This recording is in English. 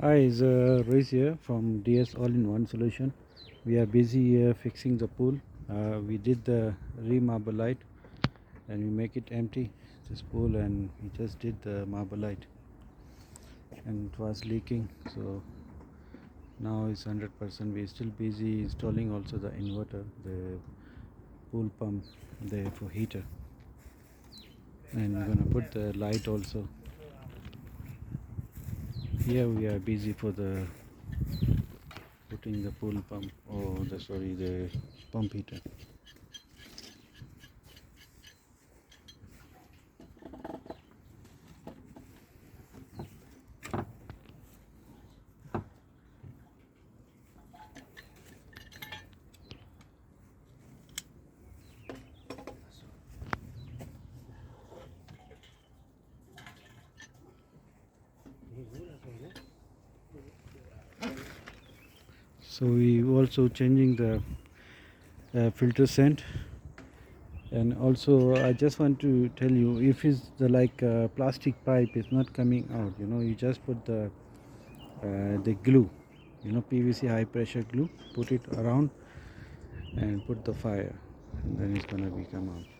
Hi, is Ruiz here from DS All-in-One Solution. We are busy fixing the pool. We did the re-marblite and we make it empty, this pool, and we just did the marblite and it was leaking. So now it's 100%. We're still busy installing also the inverter, the pool pump there for heater, and we're gonna put the light also. Here we are busy for the putting the pool pump, the pump heater. So we also changing the filter scent, and also I just want to tell you, if it's the plastic pipe is not coming out, you just put the glue, PVC high pressure glue, put it around and put the fire, and then it's gonna be come out.